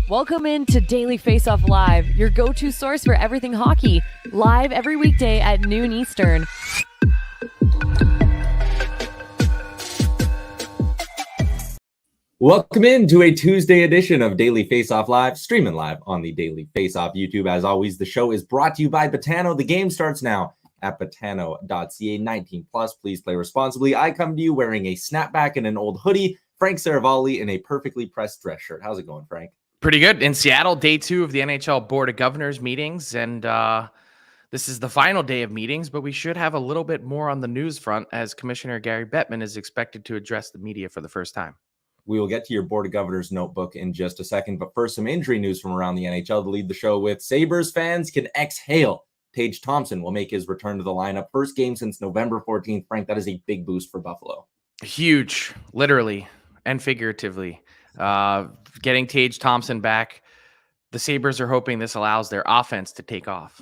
Welcome in to Daily Faceoff Live, your go-to source for everything hockey. Live every weekday at noon Eastern. Welcome in to a Tuesday edition of Daily Faceoff Live, streaming live on the Daily Faceoff YouTube. As always, the show is brought to you by Betano. The game starts now at betano.ca. 19 plus. Please play responsibly. I come to you wearing a snapback and an old hoodie. Frank Seravalli in a perfectly pressed dress shirt. How's it going, Frank? Pretty good. In Seattle, day 2 of the NHL Board of Governors meetings, and this is the final day of meetings, but we should have a little bit more on the news front as Commissioner Gary Bettman is expected to address the media for the first time. We will get to your Board of Governors notebook in just a second, but first, some injury news from around the NHL to lead the show with. Sabres fans can exhale. Tage Thompson will make his return to the lineup. First game since November 14th. Frank, that is a big boost for Buffalo. Huge, literally and figuratively. Getting Tage Thompson back, the Sabres are hoping this allows their offense to take off.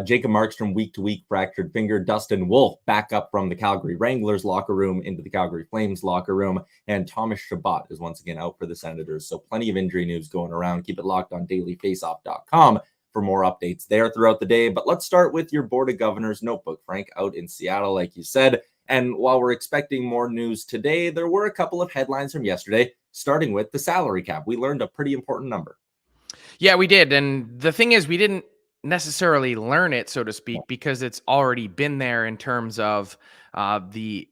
Jacob Markstrom, week-to-week fractured finger. Dustin Wolf back up from the Calgary Wranglers locker room into the Calgary Flames locker room. And Thomas Chabot is once again out for the Senators. So plenty of injury news going around. Keep it locked on dailyfaceoff.com for more updates there throughout the day. But let's start with your Board of Governors notebook, Frank, out in Seattle, like you said. And while we're expecting more news today, there were a couple of headlines from yesterday, starting with the salary cap. We learned a pretty important number. Yeah, we did. And the thing is, we didn't necessarily learn it, so to speak, because it's already been there in terms of the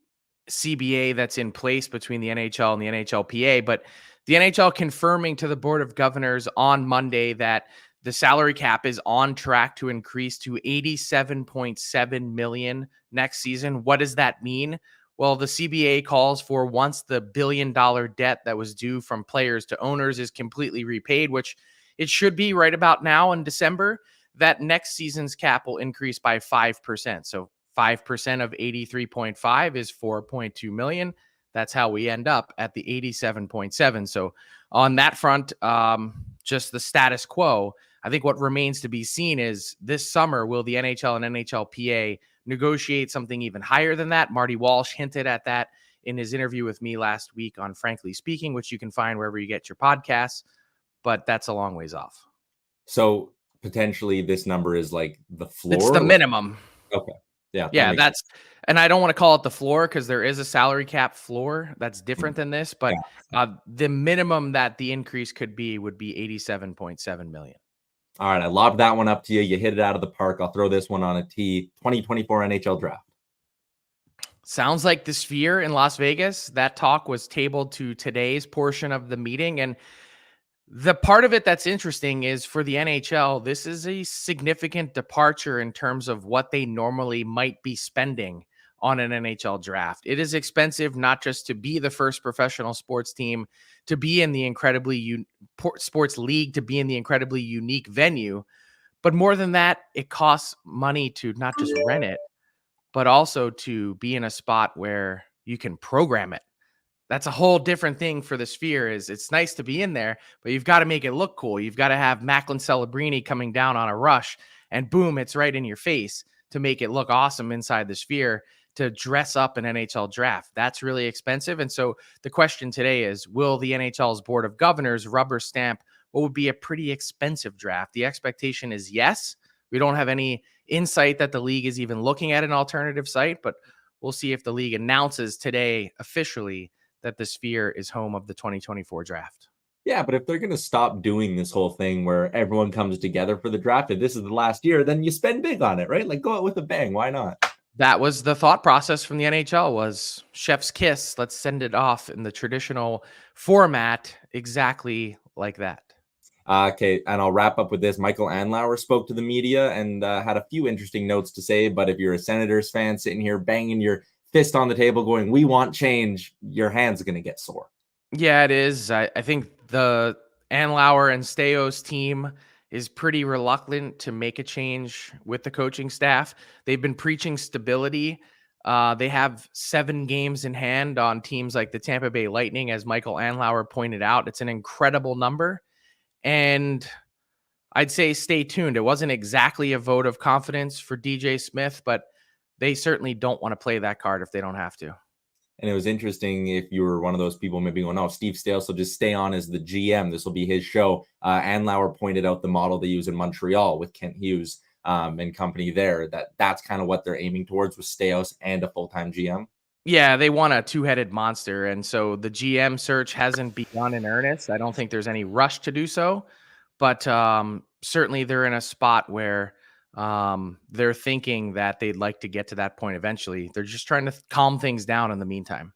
CBA that's in place between the NHL and the NHLPA. But the NHL confirming to the Board of Governors on Monday that the salary cap is on track to increase to $87.7 million next season. What does that mean? Well, the CBA calls for once the $1 billion debt that was due from players to owners is completely repaid, which it should be right about now in December, that next season's cap will increase by 5%. So 5% of 83.5 is 4.2 million. That's how we end up at the 87.7. So on that front, just the status quo. I think what remains to be seen is this summer, will the NHL and NHLPA negotiate something even higher than that? Marty Walsh hinted at that in his interview with me last week on Frankly Speaking, which you can find wherever you get your podcasts, but that's a long ways off. So potentially this number is like the floor? It's the minimum. Okay. Yeah. Yeah, that's sense. And I don't want to call it the floor because there is a salary cap floor that's different than this, but the minimum that the increase could be would be $87.7 million. All right, I lobbed that one up to you. You hit it out of the park. I'll throw this one on a tee. 2024 NHL draft. Sounds like the Sphere in Las Vegas. That talk was tabled to today's portion of the meeting. And the part of it that's interesting is for the NHL, this is a significant departure in terms of what they normally might be spending on an NHL draft. It is expensive not just to be the first professional sports team, to be in the incredibly sports league, to be in the incredibly unique venue, but more than that, it costs money to not just rent it, but also to be in a spot where you can program it. That's a whole different thing for the Sphere. Is it's nice to be in there, but you've got to make it look cool. You've got to have Macklin Celebrini coming down on a rush and boom, it's right in your face to make it look awesome inside the Sphere. To dress up an NHL draft, that's really expensive. And so the question today is, will the NHL's Board of Governors rubber stamp what would be a pretty expensive draft? The expectation is yes. We don't have any insight that the league is even looking at an alternative site, but we'll see if the league announces today officially that the Sphere is home of the 2024 draft. Yeah, but if they're going to stop doing this whole thing where everyone comes together for the draft, if this is the last year, then you spend big on it, right? Like go out with a bang. Why not? That was the thought process from the NHL was chef's kiss. Let's send it off in the traditional format, exactly like that. Okay, and I'll wrap up with this. Michael Andlauer spoke to the media and had a few interesting notes to say, but if you're a Senators fan sitting here banging your fist on the table going, we want change, your hand's going to get sore. Yeah, it is. I think the Andlauer and Staios team is pretty reluctant to make a change with the coaching staff. They've been preaching stability. They have 7 games in hand on teams like the Tampa Bay Lightning, as Michael Andlauer pointed out. It's an incredible number. And I'd say stay tuned. It wasn't exactly a vote of confidence for DJ Smith, but they certainly don't want to play that card if they don't have to. And it was interesting if you were one of those people maybe going, oh, Steve Stales will just stay on as the GM. This will be his show. Andlauer pointed out the model they use in Montreal with Quinn Hughes and company there, that's kind of what they're aiming towards with Stales and a full-time GM. Yeah, they want a two-headed monster. And so the GM search hasn't begun in earnest. I don't think there's any rush to do so. But certainly they're in a spot where they're thinking that they'd like to get to that point eventually. They're just trying to calm things down in the meantime.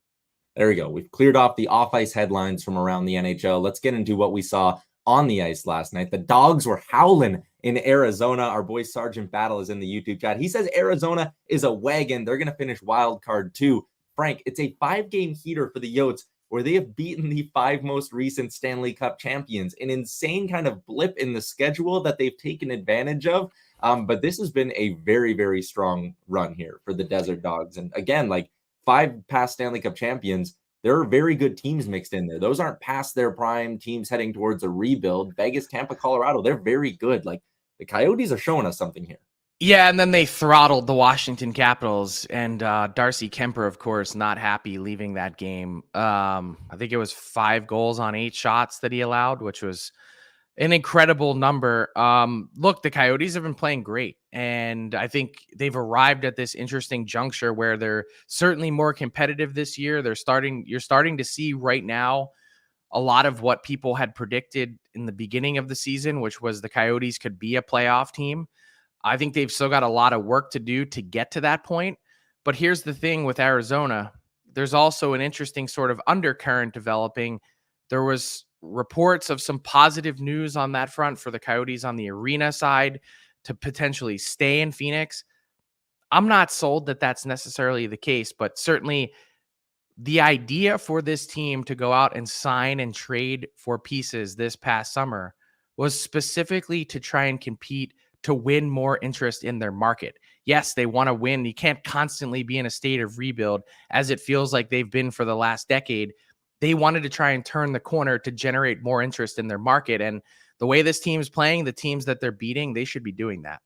There we go. We've cleared off the off-ice headlines from around the NHL. Let's get into what we saw on the ice last night. The Dogs were howling in Arizona. Our boy Sergeant Battle is in the YouTube chat. He says Arizona is a wagon. They're going to finish wild card 2. Frank, it's a 5-game heater for the Yotes where they have beaten the 5 most recent Stanley Cup champions. An insane kind of blip in the schedule that they've taken advantage of. But this has been a very, very strong run here for the Desert Dogs. And again, like 5 past Stanley Cup champions, there are very good teams mixed in there. Those aren't past their prime teams heading towards a rebuild. Vegas, Tampa, Colorado, they're very good. Like the Coyotes are showing us something here. Yeah, and then they throttled the Washington Capitals, and Darcy Kemper, of course, not happy leaving that game. I think it was 5 goals on 8 shots that he allowed, which was an incredible number. Look, the Coyotes have been playing great, and I think they've arrived at this interesting juncture where they're certainly more competitive this year. You're starting to see right now a lot of what people had predicted in the beginning of the season, which was the Coyotes could be a playoff team. I think they've still got a lot of work to do to get to that point. But here's the thing with Arizona. There's also an interesting sort of undercurrent developing. There was reports of some positive news on that front for the Coyotes on the arena side to potentially stay in Phoenix. I'm not sold that that's necessarily the case, but certainly the idea for this team to go out and sign and trade for pieces this past summer was specifically to try and compete to win more interest in their market. Yes, they want to win. You can't constantly be in a state of rebuild as it feels like they've been for the last decade. They wanted to try and turn the corner to generate more interest in their market. And the way this team is playing, the teams that they're beating, they should be doing that.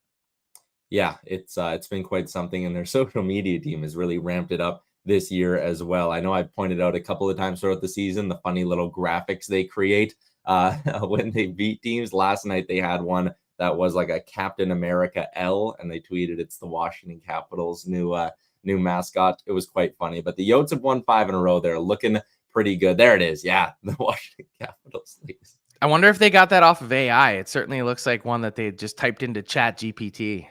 Yeah, it's been quite something. And their social media team has really ramped it up this year as well. I know I've pointed out a couple of times throughout the season, the funny little graphics they create when they beat teams. Last night, they had one that was like a Captain America L, and they tweeted it's the Washington Capitals new mascot. It was quite funny, but the Yotes have won 5 in a row. They're looking pretty good. There it is. Yeah, the Washington Capitals. I wonder if they got that off of AI. It certainly looks like one that they just typed into Chat GPT.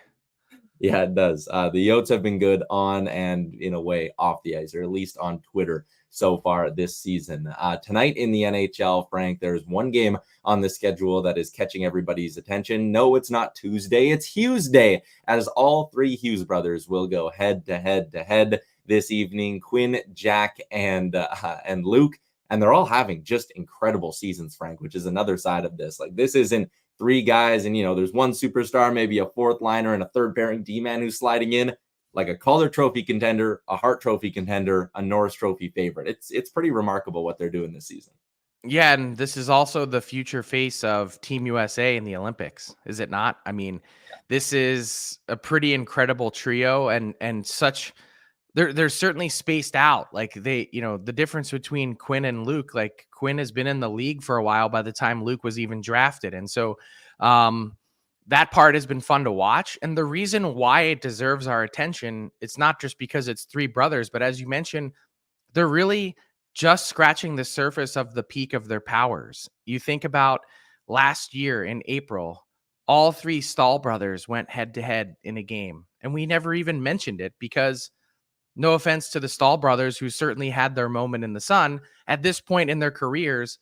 Yeah, it does. The Yotes have been good on and in a way off the ice, or at least on Twitter so far this season. Tonight in the NHL, Frank, there's one game on the schedule that is catching everybody's attention. No, it's not Tuesday. It's Hughesday, as all 3 Hughes brothers will go head to head this evening. Quinn, Jack, and Luke. And they're all having just incredible seasons, Frank, which is another side of this. Like, this isn't 3 guys and, there's one superstar, maybe a 4th liner and a 3rd pairing D-man who's sliding in. Like a Calder Trophy contender, a Hart Trophy contender, a Norris Trophy favorite. It's pretty remarkable what they're doing this season. Yeah, and this is also the future face of Team USA in the Olympics, is it not? I mean, this is a pretty incredible trio, and such. They're certainly spaced out. Like they, the difference between Quinn and Luke. Like Quinn has been in the league for a while by the time Luke was even drafted, and so that part has been fun to watch. And the reason why it deserves our attention, it's not just because it's 3 brothers, but as you mentioned, they're really just scratching the surface of the peak of their powers. You think about last year in April, all 3 Stahl brothers went head to head in a game, and we never even mentioned it because, no offense to the Stahl brothers, who certainly had their moment in the sun, at this point in their careers,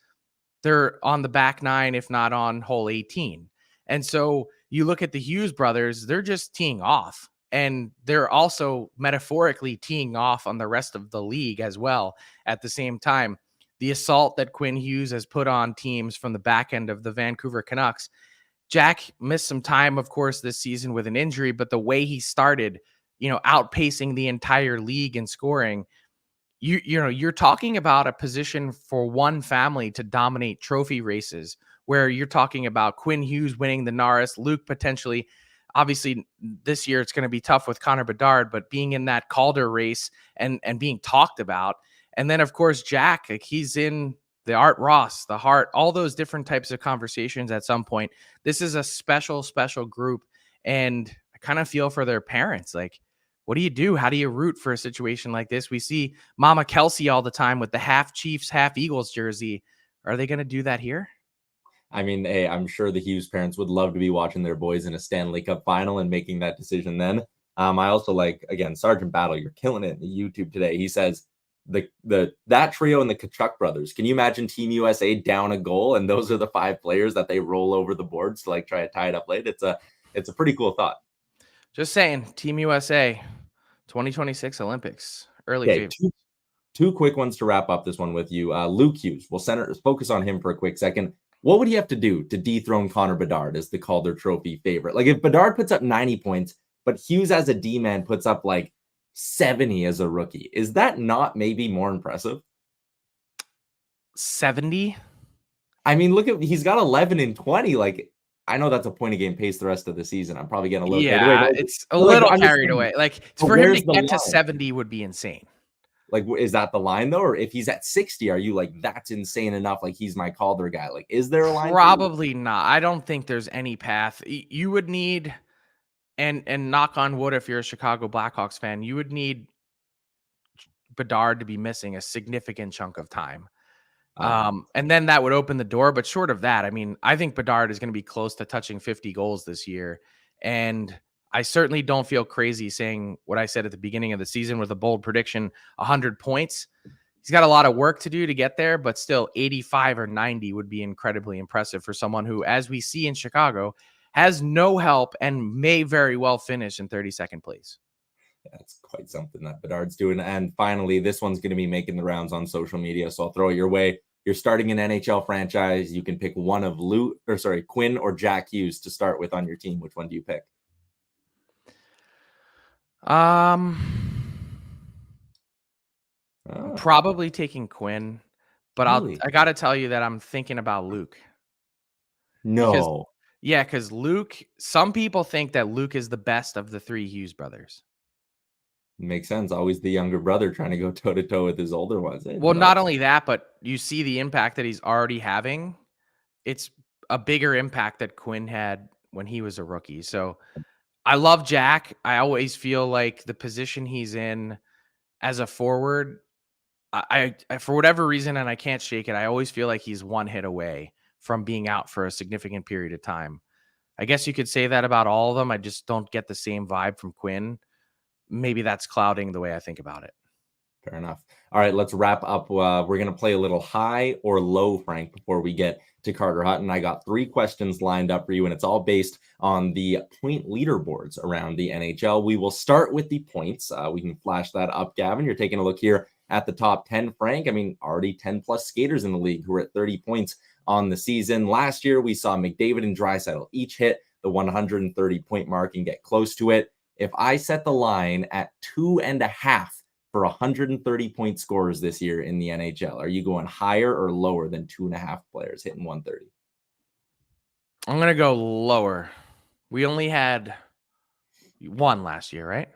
they're on the back 9, if not on hole 18. And so you look at the Hughes brothers, they're just teeing off. And they're also metaphorically teeing off on the rest of the league as well at the same time. The assault that Quinn Hughes has put on teams from the back end of the Vancouver Canucks. Jack missed some time, of course, this season with an injury, but the way he started, outpacing the entire league in scoring, you're talking about a position for one family to dominate trophy races, where you're talking about Quinn Hughes winning the Norris, Luke potentially. Obviously, this year it's going to be tough with Connor Bedard, but being in that Calder race and being talked about. And then, of course, Jack, like he's in the Art Ross, the Hart, all those different types of conversations at some point. This is a special, special group. And I kind of feel for their parents. Like, what do you do? How do you root for a situation like this? We see Mama Kelsey all the time with the half Chiefs, half Eagles jersey. Are they going to do that here? I mean, hey, I'm sure the Hughes parents would love to be watching their boys in a Stanley Cup final and making that decision then. I also like, again, Sergeant Battle, you're killing it in YouTube today. He says that trio and the Kachuk brothers. Can you imagine Team USA down a goal and those are the 5 players that they roll over the boards to like try to tie it up late? It's a pretty cool thought. Just saying, Team USA 2026 Olympics, early Okay, favorite. two quick ones to wrap up this one with you. Luke Hughes, we'll focus on him for a quick second. What would he have to do to dethrone Connor Bedard as the Calder Trophy favorite? Like if Bedard puts up 90 points, but Hughes as a D-man puts up like 70 as a rookie, is that not maybe more impressive? 70? I mean, he's got 11 and 20. Like, I know that's a point a game pace the rest of the season. I'm probably getting a little carried away. But it's a little carried saying, away. Like for him to get to 70 would be insane. Like, is that the line though? Or if he's at 60, are you like, that's insane enough? Like he's my Calder guy. Like, is there a line? Probably not. I don't think there's any path. You would need, and knock on wood, if you're a Chicago Blackhawks fan, you would need Bedard to be missing a significant chunk of time. And then that would open the door. But short of that, I mean, I think Bedard is going to be close to touching 50 goals this year. And I certainly don't feel crazy saying what I said at the beginning of the season with a bold prediction, 100 points. He's got a lot of work to do to get there, but still 85 or 90 would be incredibly impressive for someone who, as we see in Chicago, has no help and may very well finish in 32nd place. That's quite something that Bedard's doing. And finally, this one's going to be making the rounds on social media, so I'll throw it your way. You're starting an NHL franchise. You can pick one of Quinn or Jack Hughes to start with on your team. Which one do you pick? Probably taking Quinn, but really? I got to tell you that I'm thinking about Luke. No. Because Luke, some people think that Luke is the best of the 3 Hughes brothers. Makes sense. Always the younger brother trying to go toe to toe with his older ones. Well, not only that, but you see the impact that he's already having. It's a bigger impact that Quinn had when he was a rookie. So I love Jack. I always feel like the position he's in as a forward, I for whatever reason, and I can't shake it, I always feel like he's one hit away from being out for a significant period of time. I guess you could say that about all of them. I just don't get the same vibe from Quinn. Maybe that's clouding the way I think about it. Fair enough. All right, let's wrap up. We're going to play a little high or low, Frank, before we get to Carter Hutton. I got 3 questions lined up for you, and it's all based on the point leaderboards around the NHL. We will start with the points. We can flash that up, Gavin. You're taking a look here at the top 10, Frank. I mean, already 10-plus skaters in the league who are at 30 points on the season. Last year, we saw McDavid and Draisaitl each hit the 130-point mark and get close to it. If I set the line at 2.5 for 130-point scorers this year in the NHL, are you going higher or lower than 2.5 players hitting 130? I'm going to go lower. We only had 1 last year, right?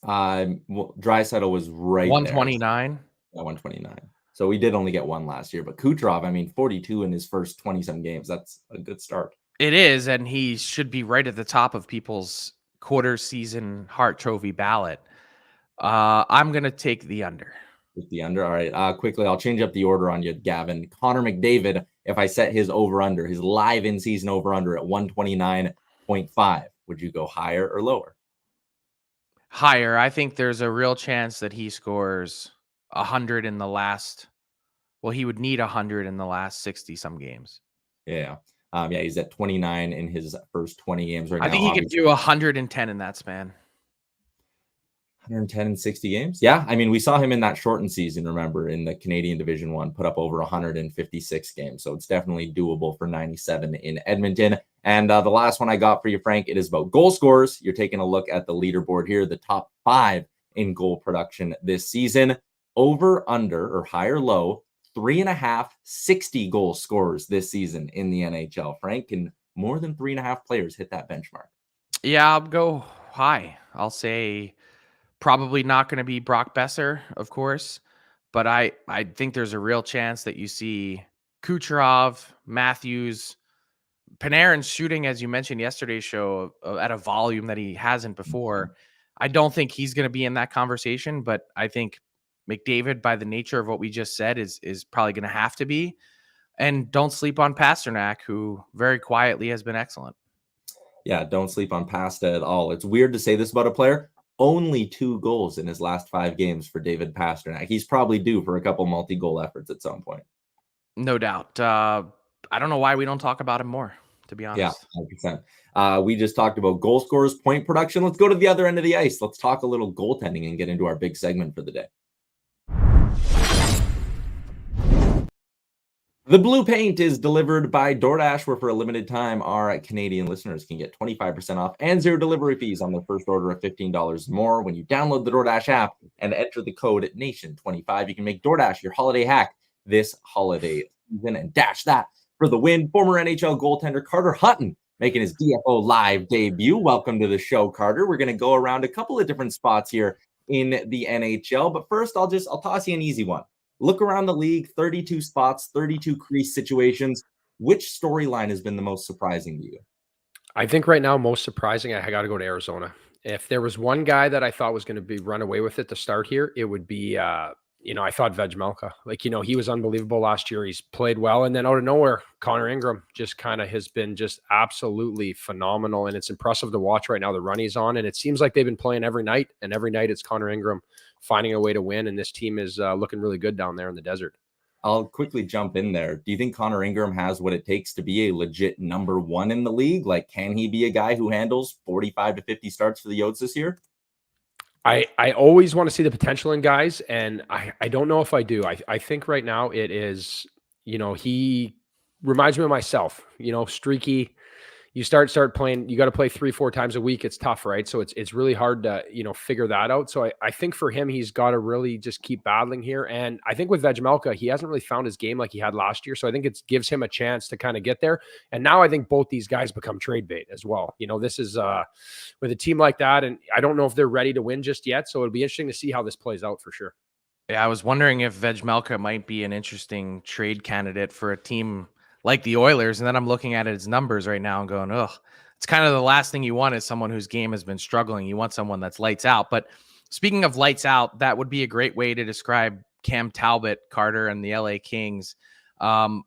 Well, Draisaitl was right 129. There. 129. So we did only get 1 last year, but Kucherov, I mean, 42 in his first 20-some games. That's a good start. It is, and he should be right at the top of people's quarter season Hart Trophy ballot. I'm going to take the under. With the under. All right. Quickly, I'll change up the order on you, Gavin. Connor McDavid, if I set his over-under, his live in-season over-under at 129.5, would you go higher or lower? Higher. I think there's a real chance that he scores 100 in the last. Well, he would need 100 in the last 60-some games. Yeah. He's at 29 in his first 20 games right now. I think he could do 110 in that span. 110 in 60 games? Yeah. I mean, we saw him in that shortened season, remember, in the Canadian Division 1, put up over 156 games. So it's definitely doable for 97 in Edmonton. And the last one I got for you, Frank, it is about goal scorers. You're taking a look at the leaderboard here, the top 5 in goal production this season. Over, under, or higher, low, 3.5 60 goal scorers this season in the NHL. Frank, can more than 3.5 players hit that benchmark? Yeah, I'll go high. I'll say probably not going to be Brock Besser, of course, but I think there's a real chance that you see Kucherov, Matthews, Panarin's shooting, as you mentioned yesterday's show, at a volume that he hasn't before. I don't think he's going to be in that conversation, but I think McDavid, by the nature of what we just said, is probably going to have to be. And don't sleep on Pasternak, who very quietly has been excellent. Yeah, don't sleep on Pasta at all. It's weird to say this about a player. Only 2 goals in his last 5 games for David Pasternak. He's probably due for a couple multi-goal efforts at some point. No doubt. I don't know why we don't talk about him more, to be honest. Yeah, 100%. We just talked about goal scorers, point production. Let's go to the other end of the ice. Let's talk a little goaltending and get into our big segment for the day. The blue paint is delivered by DoorDash, where for a limited time, our Canadian listeners can get 25% off and 0 delivery fees on their first order of $15 more. When you download the DoorDash app and enter the code NATION25, you can make DoorDash your holiday hack this holiday season and dash that for the win. Former NHL goaltender Carter Hutton making his DFO live debut. Welcome to the show, Carter. We're going to go around a couple of different spots here in the NHL, but first I'll toss you an easy one. Look around the league, 32 spots, 32 crease situations. Which storyline has been the most surprising to you? I think right now, most surprising, I got to go to Arizona. If there was one guy that I thought was going to be run away with it to start here, it would be, I thought Vejmelka. He was unbelievable last year. He's played well. And then out of nowhere, Connor Ingram just kind of has been just absolutely phenomenal. And it's impressive to watch right now the run he's on. And it seems like they've been playing every night. And every night it's Connor Ingram finding a way to win. And this team is looking really good down there in the desert. I'll quickly jump in there. Do you think Connor Ingram has what it takes to be a legit number 1 in the league? Like, can he be a guy who handles 45 to 50 starts for the Yotes this year? I always want to see the potential in guys, and I don't know if I do. I think right now it is, he reminds me of myself, streaky. You start playing, you got to play 3-4 times a week. It's tough, right? So it's really hard to, figure that out. So I think for him, he's got to really just keep battling here. And I think with Vejmelka, he hasn't really found his game like he had last year. So I think it gives him a chance to kind of get there. And now I think both these guys become trade bait as well. This is with a team like that. And I don't know if they're ready to win just yet. So it'll be interesting to see how this plays out for sure. Yeah, I was wondering if Vejmelka might be an interesting trade candidate for a team like the Oilers. And then I'm looking at his numbers right now and going, it's kind of the last thing you want is someone whose game has been struggling. You want someone that's lights out. But speaking of lights out, that would be a great way to describe Cam Talbot, Carter, and the LA Kings. I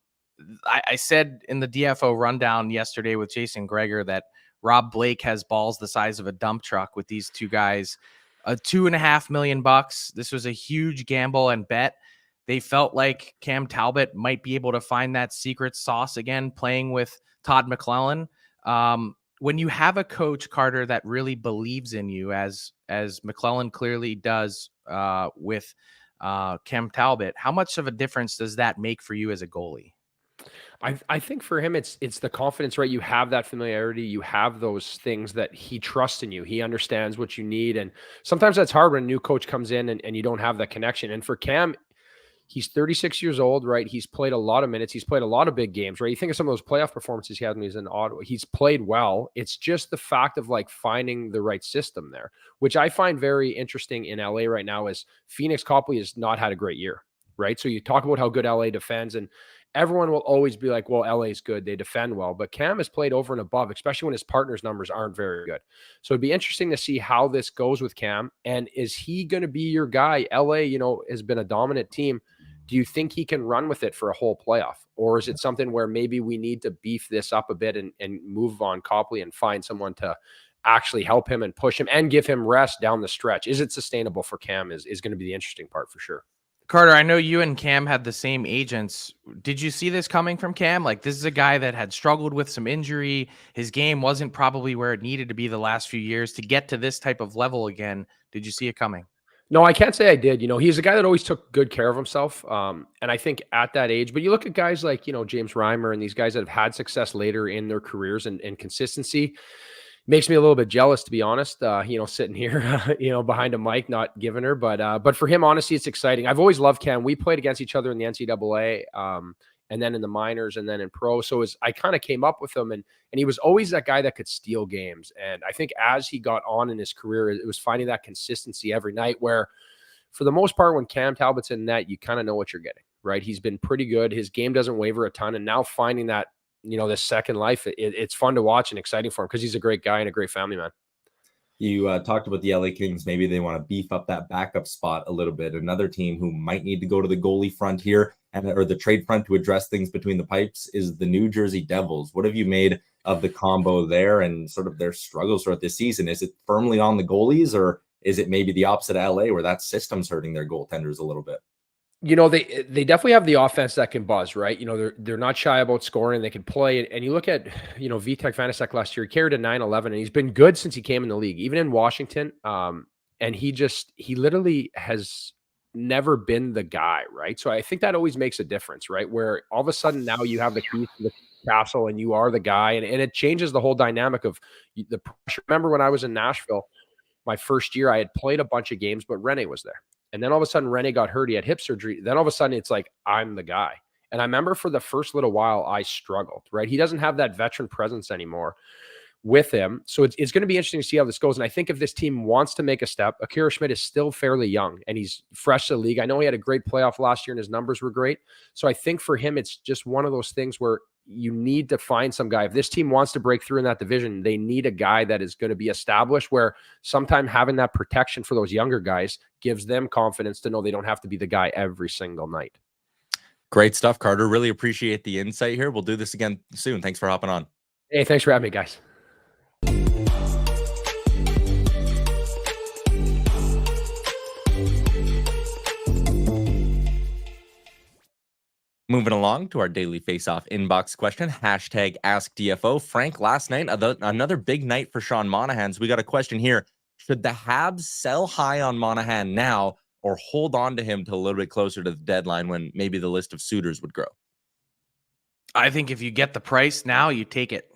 said in the DFO rundown yesterday with Jason Gregor that Rob Blake has balls the size of a dump truck with these two guys. $2.5 million. This was a huge gamble and bet. They felt like Cam Talbot might be able to find that secret sauce again, playing with Todd McLellan. When you have a coach, Carter, that really believes in you, as McLellan clearly does with Cam Talbot, how much of a difference does that make for you as a goalie? I think for him, it's the confidence, right? You have that familiarity. You have those things that he trusts in you. He understands what you need. And sometimes that's hard when a new coach comes in and you don't have that connection. And for Cam, he's 36 years old, right? He's played a lot of minutes. He's played a lot of big games, right? You think of some of those playoff performances he had when he was in Ottawa. He's played well. It's just the fact of finding the right system there, which I find very interesting in LA right now. Is Phoenix Copley has not had a great year, right? So you talk about how good LA defends, and everyone will always be like, well, LA's good. They defend well. But Cam has played over and above, especially when his partner's numbers aren't very good. So it'd be interesting to see how this goes with Cam. And is he going to be your guy? LA, has been a dominant team. Do you think he can run with it for a whole playoff? Or is it something where maybe we need to beef this up a bit and move on Copley and find someone to actually help him and push him and give him rest down the stretch? Is it sustainable for Cam is going to be the interesting part for sure. Carter, I know you and Cam had the same agents. Did you see this coming from Cam? This is a guy that had struggled with some injury. His game wasn't probably where it needed to be the last few years to get to this type of level again. Did you see it coming? No, I can't say I did. He's a guy that always took good care of himself. And I think at that age, but you look at guys like, James Reimer and these guys that have had success later in their careers and consistency makes me a little bit jealous, to be honest, sitting here, behind a mic, not giving her. But for him, honestly, it's exciting. I've always loved Cam. We played against each other in the NCAA. And then in the minors and then in pro. So I kind of came up with him and he was always that guy that could steal games. And I think as he got on in his career, it was finding that consistency every night where for the most part, when Cam Talbot's in net, you kind of know what you're getting, right? He's been pretty good. His game doesn't waver a ton. And now finding that, this second life, it's fun to watch and exciting for him because he's a great guy and a great family man. You talked about the LA Kings. Maybe they want to beef up that backup spot a little bit. Another team who might need to go to the goalie front here or the trade front to address things between the pipes is the New Jersey Devils. What have you made of the combo there and sort of their struggles throughout this season? Is it firmly on the goalies, or is it maybe the opposite of LA where that system's hurting their goaltenders a little bit? They definitely have the offense that can buzz, right? They're not shy about scoring. They can play. And you look at, Vitek Vanacek last year, he carried a 9-11, and he's been good since he came in the league, even in Washington. And he literally has never been the guy, right? So I think that always makes a difference, right? Where all of a sudden now you have the keys to the castle and you are the guy, and it changes the whole dynamic of the pressure. Remember when I was in Nashville, my first year, I had played a bunch of games, but Rene was there. And then all of a sudden, Rene got hurt. He had hip surgery. Then all of a sudden, it's like, I'm the guy. And I remember for the first little while, I struggled, right? He doesn't have that veteran presence anymore with him. So it's going to be interesting to see how this goes. And I think if this team wants to make a step, Akira Schmidt is still fairly young and he's fresh to the league. I know he had a great playoff last year and his numbers were great. So I think for him, it's just one of those things where you need to find some guy. If this team wants to break through in that division, they need a guy that is going to be established, where sometime having that protection for those younger guys gives them confidence to know they don't have to be the guy every single night. Great stuff, Carter. Really appreciate the insight here. We'll do this again soon. Thanks for hopping on. Hey, thanks for having me, guys. Moving along to our daily face-off inbox question, hashtag AskDFO. Frank, last night, another big night for Sean Monahan. So we got a question here. Should the Habs sell high on Monahan now or hold on to him till a little bit closer to the deadline when maybe the list of suitors would grow? I think if you get the price now, you take it.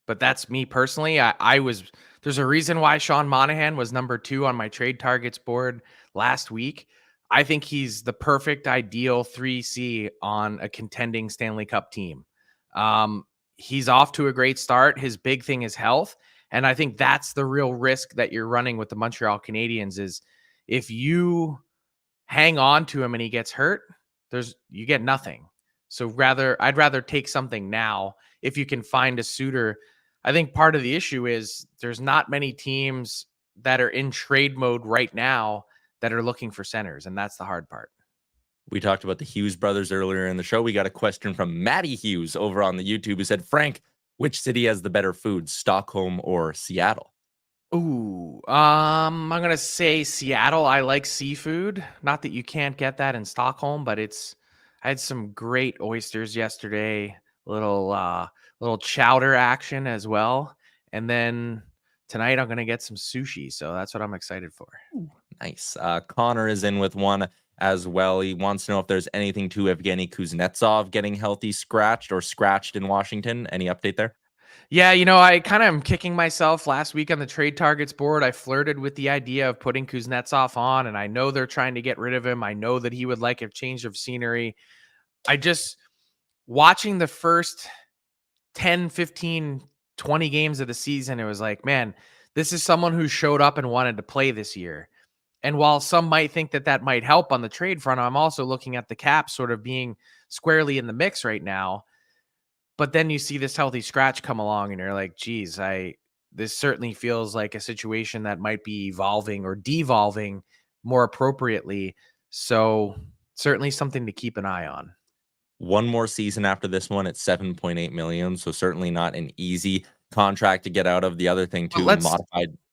But that's me personally. There's a reason why Sean Monahan was number 2 on my trade targets board last week. I think he's the perfect ideal 3C on a contending Stanley Cup team. He's off to a great start. His big thing is health. And I think that's the real risk that you're running with the Montreal Canadiens is if you hang on to him and he gets hurt, you get nothing. So I'd rather take something now if you can find a suitor. I think part of the issue is there's not many teams that are in trade mode right now that are looking for centers, and that's the hard part. We talked about the Hughes brothers earlier in the show. We got a question from Maddie Hughes over on the YouTube who said, Frank, which city has the better food, Stockholm or Seattle? Ooh, I'm going to say Seattle. I like seafood. Not that you can't get that in Stockholm, but I had some great oysters yesterday, little chowder action as well. And then tonight I'm going to get some sushi. So that's what I'm excited for. Ooh, nice. Connor is in with one as well. He wants to know if there's anything to Evgeny Kuznetsov getting healthy, scratched in Washington. Any update there? Yeah, I kind of am kicking myself. Last week on the trade targets board, I flirted with the idea of putting Kuznetsov on, and I know they're trying to get rid of him. I know that he would like a change of scenery. Watching the first 10, 15, 20 games of the season, it was like, man, this is someone who showed up and wanted to play this year. And while some might think that might help on the trade front, I'm also looking at the cap sort of being squarely in the mix right now. But then you see this healthy scratch come along and you're like, geez, this certainly feels like a situation that might be evolving or devolving more appropriately. So certainly something to keep an eye on. One more season after this one at $7.8 million. So certainly not an easy contract to get out of. The other thing too,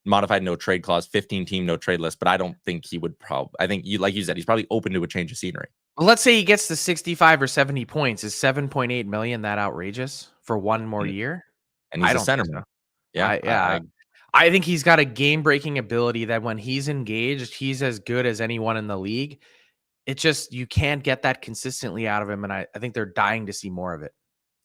modified no trade clause, 15-team no trade list. But I don't think he would I think like you said, he's probably open to a change of scenery. Well, let's say he gets to 65 or 70 points. Is $7.8 million that outrageous for one more year? And he's a centerman. Yeah. I think he's got a game-breaking ability that when he's engaged, he's as good as anyone in the league. It just, you can't get that consistently out of him. And I think they're dying to see more of it.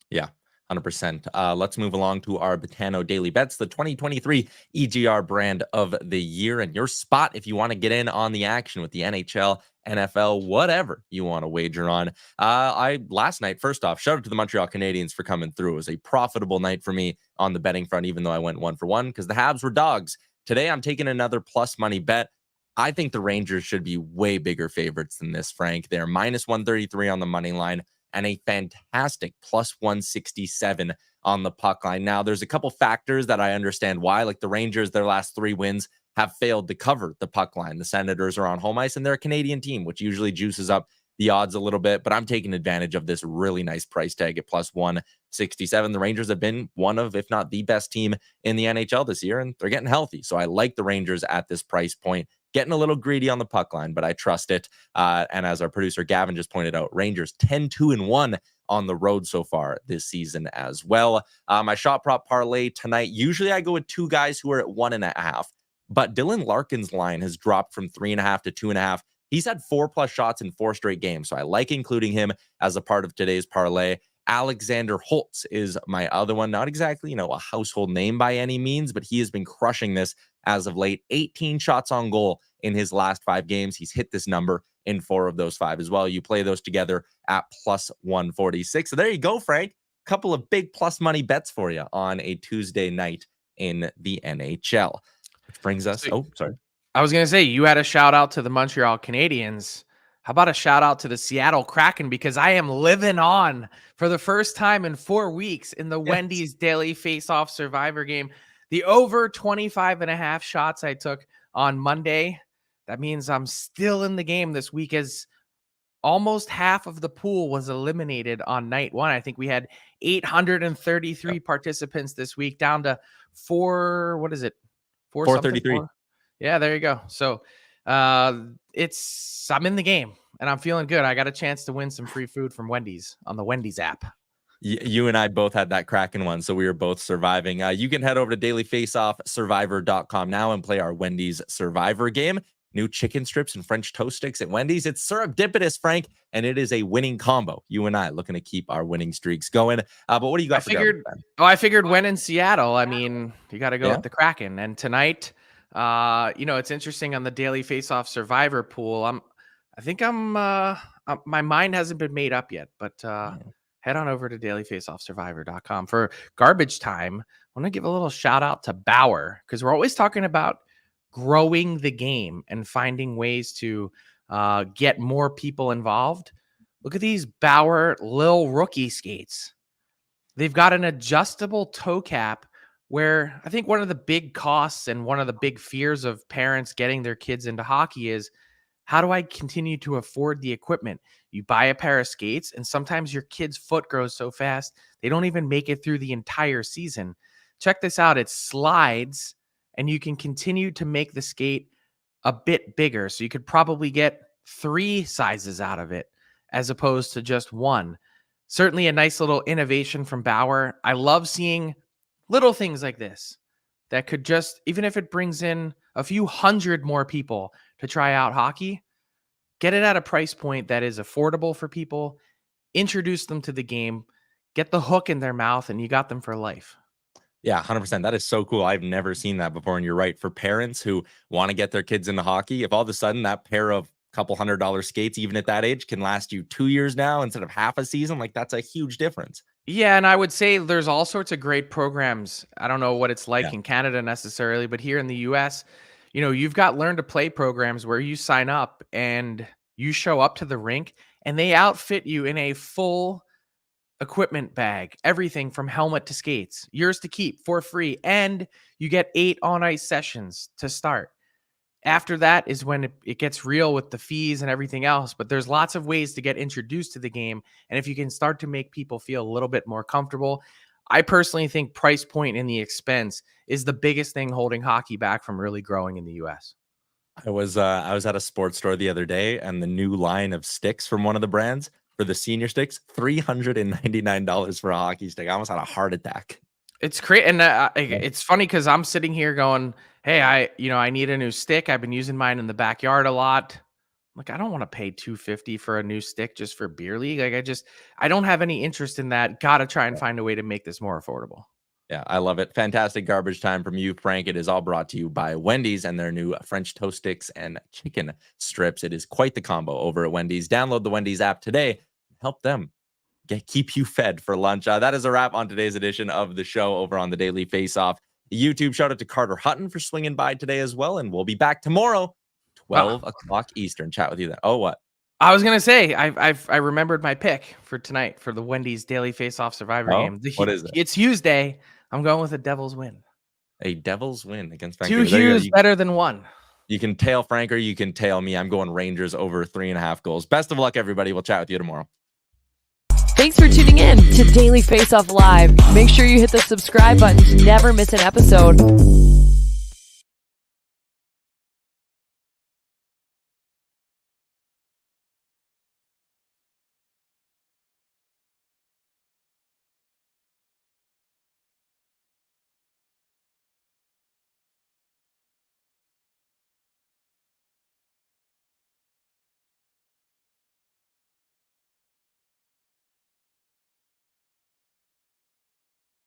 Yeah, 100%. Let's move along to our Betano Daily Bets, the 2023 EGR brand of the year, and your spot if you want to get in on the action with the NHL, NFL, whatever you want to wager on. Last night, first off, shout out to the Montreal Canadiens for coming through. It was a profitable night for me on the betting front, even though I went 1 for 1 because the Habs were dogs. Today, I'm taking another plus money bet. I think the Rangers should be way bigger favorites than this, Frank. They're minus 133 on the money line and a fantastic plus 167 on the puck line. Now, there's a couple factors that I understand why. Like the Rangers, their last 3 wins have failed to cover the puck line. The Senators are on home ice, and they're a Canadian team, which usually juices up the odds a little bit. But I'm taking advantage of this really nice price tag at plus 167. The Rangers have been one of, if not the best team in the NHL this year, and they're getting healthy. So I like the Rangers at this price point. Getting a little greedy on the puck line, but I trust it. And as our producer Gavin just pointed out, Rangers 10-2-1 on the road so far this season as well. My shot prop parlay tonight, usually I go with 2 guys who are at 1.5, but Dylan Larkin's line has dropped from 3.5 to 2.5. He's had 4+ shots in 4 straight games, so I like including him as a part of today's parlay. Alexander Holtz is my other one. Not exactly, a household name by any means, but he has been crushing this as of late. 18 shots on goal in his last 5 games. He's hit this number in 4 of those 5 as well. You play those together at plus 146. So there you go, Frank. Couple of big plus money bets for you on a Tuesday night in the NHL. Which brings us, sorry. I was going to say, you had a shout out to the Montreal Canadiens. How about a shout out to the Seattle Kraken? Because I am living on for the first time in 4 weeks in the Wendy's Daily Faceoff Survivor game. The over 25.5 shots I took on Monday. That means I'm still in the game this week, as almost half of the pool was eliminated on night 1. I think we had 833 participants this week, down to 433. Yeah, there you go. So I'm in the game and I'm feeling good. I got a chance to win some free food from Wendy's on the Wendy's app. You and I both had that Kraken one, so we were both surviving. You can head over to dailyfaceoffsurvivor.com now and play our Wendy's Survivor game. New chicken strips and French toast sticks at Wendy's. It's serendipitous, Frank, and it is a winning combo. You and I looking to keep our winning streaks going. But what do you got? I figured when in Seattle, I mean, you got to go with the Kraken. And tonight, it's interesting on the Daily Faceoff Survivor pool. My mind hasn't been made up yet, but head on over to dailyfaceoffsurvivor.com for garbage time. I want to give a little shout out to Bauer, because we're always talking about growing the game and finding ways to get more people involved. Look at these Bauer Lil rookie skates. They've got an adjustable toe cap, where I think one of the big costs and one of the big fears of parents getting their kids into hockey is, how do I continue to afford the equipment? You buy a pair of skates, and sometimes your kid's foot grows so fast, they don't even make it through the entire season. Check this out. It slides, and you can continue to make the skate a bit bigger. So you could probably get 3 sizes out of it as opposed to just 1. Certainly a nice little innovation from Bauer. I love seeing little things like this that could just, even if it brings in a few hundred more people to try out hockey, get it at a price point that is affordable for people, introduce them to the game, get the hook in their mouth, and you got them for life. Yeah, 100%. That is so cool. I've never seen that before. And you're right. For parents who want to get their kids into hockey, if all of a sudden that pair of couple $100 skates, even at that age, can last you 2 years now instead of half a season, like that's a huge difference. Yeah, and I would say there's all sorts of great programs. I don't know what it's like in Canada necessarily, but here in the US, you've got learn to play programs where you sign up and you show up to the rink and they outfit you in a full equipment bag, everything from helmet to skates, yours to keep for free, and you get 8 on-ice sessions to start. After that is when it gets real with the fees and everything else, but there's lots of ways to get introduced to the game, and if you can start to make people feel a little bit more comfortable, I personally think price point and the expense is the biggest thing holding hockey back from really growing in the US. I was at a sports store the other day, and the new line of sticks from one of the brands for the senior sticks, $399 for a hockey stick. I almost had a heart attack. It's great. And it's funny because I'm sitting here going, hey, I need a new stick. I've been using mine in the backyard a lot. Like, I don't want to pay $250 for a new stick just for beer league. Like, I don't have any interest in that. Got to try and find a way to make this more affordable. Yeah, I love it. Fantastic garbage time from you, Frank. It is all brought to you by Wendy's and their new French toast sticks and chicken strips. It is quite the combo over at Wendy's. Download the Wendy's app today. Help them keep you fed for lunch. That is a wrap on today's edition of the show over on the Daily Faceoff YouTube. Shout out to Carter Hutton for swinging by today as well. And we'll be back tomorrow, 12 o'clock Eastern. Chat with you then. Oh, what? I was gonna say I remembered my pick for tonight for the Wendy's Daily Face-Off Survivor game. What is it? It's Hughesday. I'm going with a Devils win. A Devils win against Vancouver. 2 Hughes better than 1. You can tail Frank or you can tail me. I'm going Rangers over 3.5 goals. Best of luck, everybody. We'll chat with you tomorrow. Thanks for tuning in to Daily Face Off Live. Make sure you hit the subscribe button to never miss an episode.